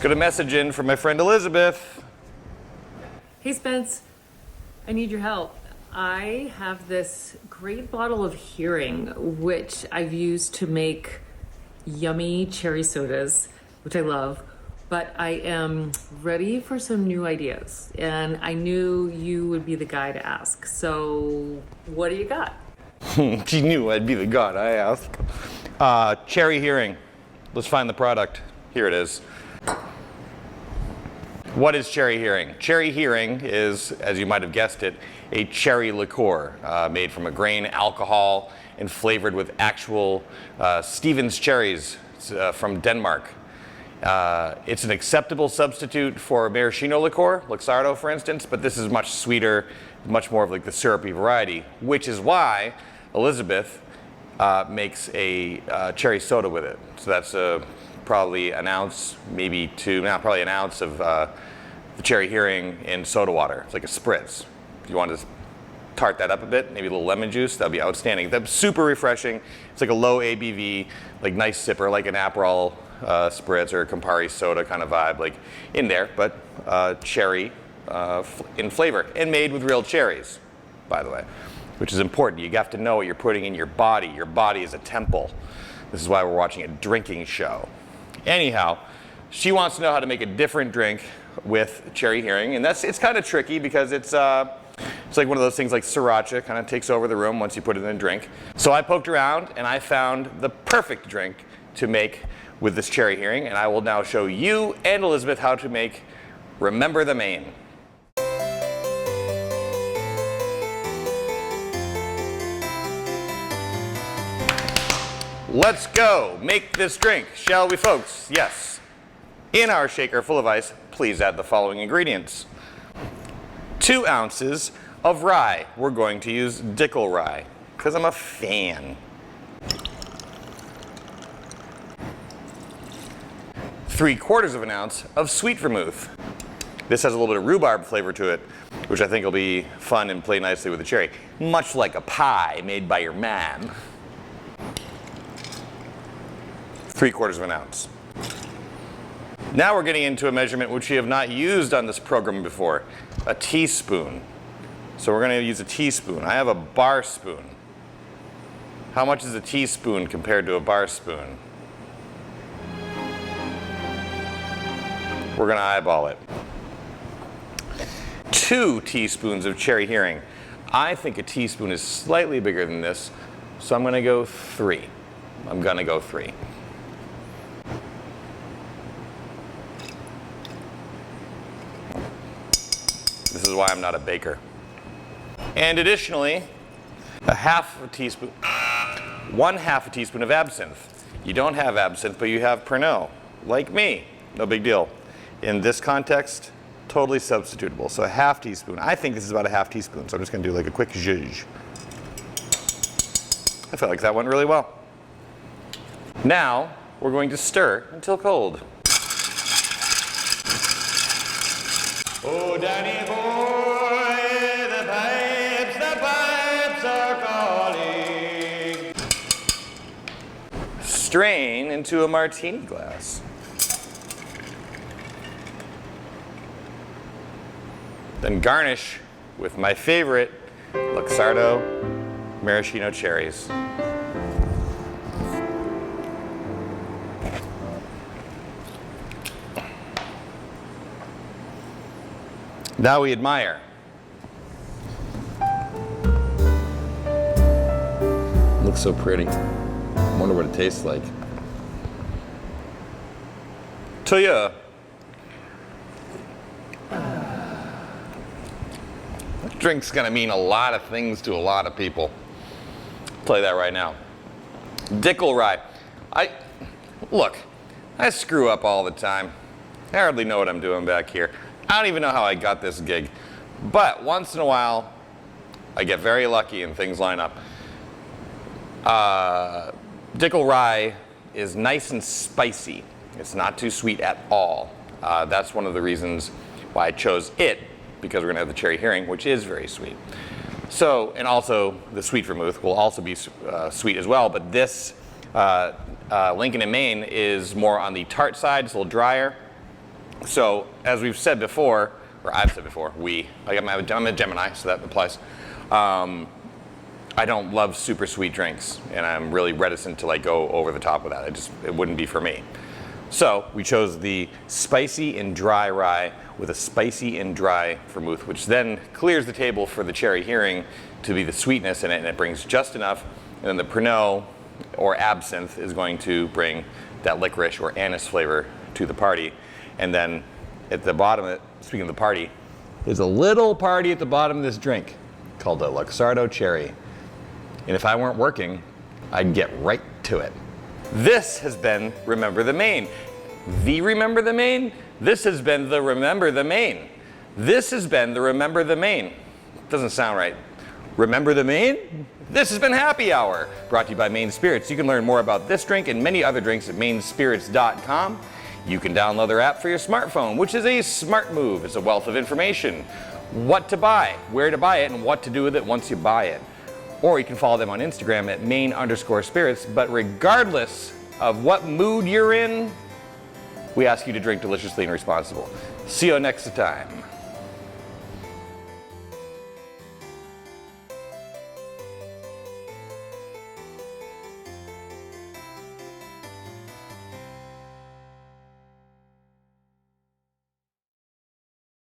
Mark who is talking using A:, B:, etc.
A: Just got a message in from my friend Elizabeth.
B: Hey Spence, I need your help. I have this great bottle of Hearing, which I've used to make yummy cherry sodas, which I love, but I am ready for some new ideas, and I knew you would be the guy to ask. So what do you got?
A: She knew I'd be the god I asked. Cherry Hearing. Let's find the product. Here it is. What is Cherry Hearing? Cherry Hearing is, as you might have guessed it, a cherry liqueur made from a grain alcohol and flavored with actual Stevens cherries from Denmark. It's an acceptable substitute for maraschino liqueur, Luxardo for instance, but this is much sweeter, much more of like the syrupy variety, which is why Elizabeth makes a cherry soda with it. So that's probably an ounce, maybe two, probably an ounce of the Cherry Hearing in soda water. It's like a spritz. If you want to tart that up a bit, maybe a little lemon juice, that'd be outstanding. That's super refreshing. It's like a low ABV, like nice sipper, like an Aperol spritz or a Campari soda kind of vibe, like in there, but cherry in flavor and made with real cherries, by the way, which is important. You have to know what you're putting in your body. Your body is a temple. This is why we're watching a drinking show. Anyhow, she wants to know how to make a different drink with Cherry Hearing, and it's kind of tricky because it's like one of those things like sriracha, kind of takes over the room once you put it in a drink. So I poked around and I found the perfect drink to make with this Cherry Hearing, and I will now show you and Elizabeth how to make Remember the Maine. Let's go make this drink, shall we folks? Yes. In our shaker full of ice, please add the following ingredients. 2 ounces of rye. We're going to use Dickel rye, because I'm a fan. 3/4 of an ounce of sweet vermouth. This has a little bit of rhubarb flavor to it, which I think will be fun and play nicely with the cherry. Much like a pie made by your mom. 3/4 of an ounce. Now we're getting into a measurement which we have not used on this program before, a teaspoon. So we're going to use a teaspoon. I have a bar spoon. How much is a teaspoon compared to a bar spoon? We're going to eyeball it. 2 teaspoons of Cherry Hearing. I think a teaspoon is slightly bigger than this, so I'm going to go 3. I'm going to go 3. This is why I'm not a baker. And additionally, 1/2 teaspoon, 1/2 teaspoon of absinthe. You don't have absinthe, but you have Pernod, like me. No big deal. In this context, totally substitutable. So 1/2 teaspoon. I think this is about 1/2 teaspoon, so I'm just going to do like a quick zhuzh. I felt like that went really well. Now, we're going to stir until cold. Oh, Danny boy, the pipes are calling. Strain into a martini glass. Then garnish with my favorite Luxardo maraschino cherries. Now we admire. Looks so pretty. I wonder what it tastes like. To ya. That drink's gonna mean a lot of things to a lot of people. I'll tell you that right now. Dickel rye. Look, I screw up all the time. I hardly know what I'm doing back here. I don't even know how I got this gig. But once in a while, I get very lucky and things line up. Dickel rye is nice and spicy. It's not too sweet at all. That's one of the reasons why I chose it, because we're gonna have the Cherry Hearing, which is very sweet. So, and also the sweet vermouth will also be sweet as well, but this Lincoln and Maine is more on the tart side, it's a little drier. So as we've said before, or I've said before, I'm a Gemini, so that applies. I don't love super sweet drinks, and I'm really reticent to like go over the top with that. It wouldn't be for me. So we chose the spicy and dry rye with a spicy and dry vermouth, which then clears the table for the cherry hearing to be the sweetness in it, and it brings just enough. And then the Pernod or absinthe is going to bring that licorice or anise flavor to the party. And then at the bottom of it, speaking of the party, there's a little party at the bottom of this drink called a Luxardo Cherry. And if I weren't working, I'd get right to it. This has been Remember the Maine. The Remember the Maine? This has been the Remember the Maine. This has been the Remember the Maine. Doesn't sound right. Remember the Maine? This has been Happy Hour, brought to you by Maine Spirits. You can learn more about this drink and many other drinks at mainspirits.com. You can download their app for your smartphone, which is a smart move. It's a wealth of information. What to buy, where to buy it, and what to do with it once you buy it. Or you can follow them on Instagram at Maine_spirits. But regardless of what mood you're in, we ask you to drink deliciously and responsible. See you next time.